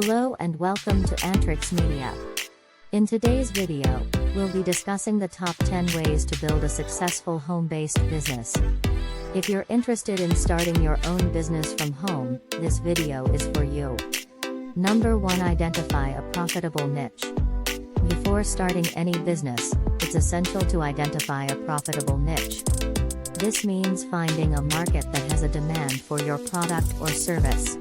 Hello and welcome to Antrix Media. In today's video, we'll be discussing the top 10 ways to build a successful home-based business. If you're interested in starting your own business from home, this video is for you. Number 1. Identify a profitable niche. Before starting any business, it's essential to identify a profitable niche. This means finding a market that has a demand for your product or service.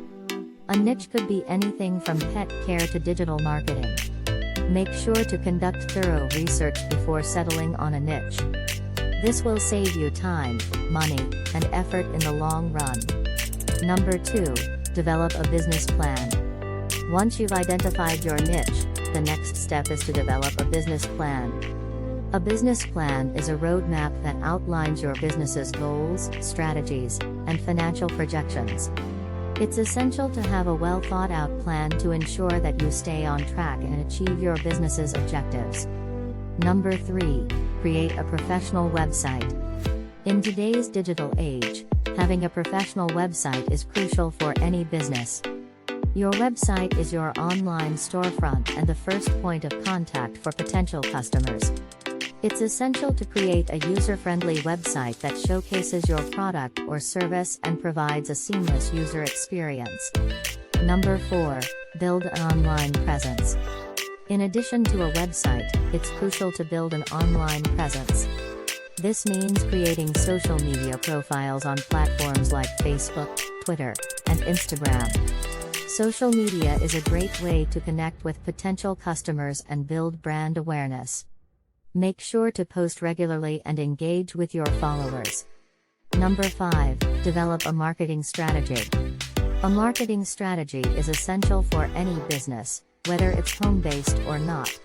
A niche could be anything from pet care to digital marketing. Make sure to conduct thorough research before settling on a niche. This will save you time, money, and effort in the long run. Number 2. Develop a business plan. Once you've identified your niche, the next step is to develop a business plan. A business plan is a roadmap that outlines your business's goals, strategies, and financial projections. It's essential to have a well-thought-out plan to ensure that you stay on track and achieve your business's objectives. Number 3. Create a professional website. In today's digital age, having a professional website is crucial for any business. Your website is your online storefront and the first point of contact for potential customers. It's essential to create a user-friendly website that showcases your product or service and provides a seamless user experience. Number 4. Build an online presence. In addition to a website, it's crucial to build an online presence. This means creating social media profiles on platforms like Facebook, Twitter, and Instagram. Social media is a great way to connect with potential customers and build brand awareness. Make sure to post regularly and engage with your followers. Number 5. Develop a marketing strategy. A marketing strategy is essential for any business, whether it's home-based or not.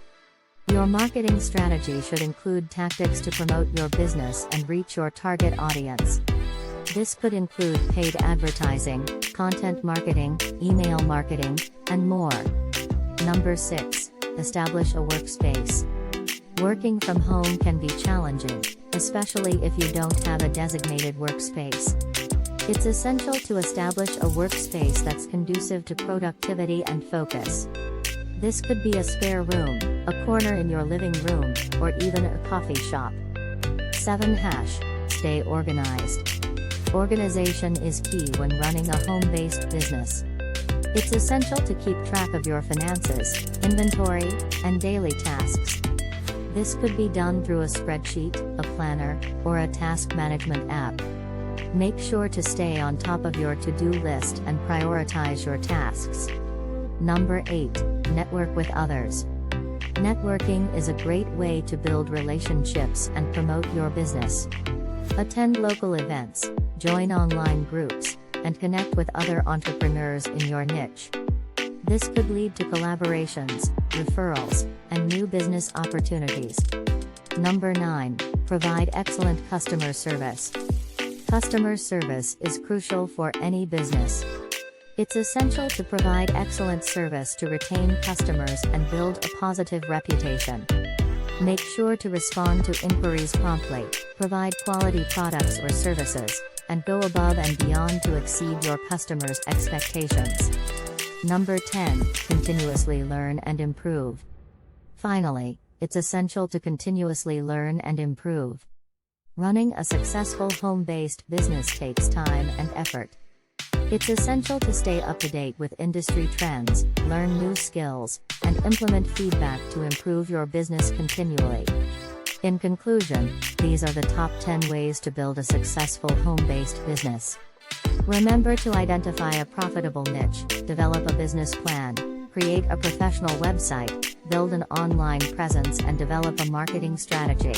Your marketing strategy should include tactics to promote your business and reach your target audience. This could include paid advertising, content marketing, email marketing, and more. Number 6. Establish a workspace. Working from home can be challenging, especially if you don't have a designated workspace. It's essential to establish a workspace that's conducive to productivity and focus. This could be a spare room, a corner in your living room, or even a coffee shop. 7. Stay organized. Organization is key when running a home-based business. It's essential to keep track of your finances, inventory, and daily tasks. This could be done through a spreadsheet, a planner, or a task management app. Make sure to stay on top of your to-do list and prioritize your tasks. Number 8. Network with others. Networking is a great way to build relationships and promote your business. Attend local events, join online groups, and connect with other entrepreneurs in your niche. This could lead to collaborations, referrals, and new business opportunities. Number 9. Provide excellent customer service. Customer service is crucial for any business. It's essential to provide excellent service to retain customers and build a positive reputation. Make sure to respond to inquiries promptly, provide quality products or services, and go above and beyond to exceed your customers' expectations. Number 10. Continuously learn and improve. Finally, it's essential to continuously learn and improve. Running a successful home-based business takes time and effort. It's essential to stay up to date with industry trends, learn new skills, and implement feedback to improve your business continually. In conclusion, these are the top 10 ways to build a successful home-based business. Remember to identify a profitable niche, develop a business plan, create a professional website, build an online presence and develop a marketing strategy.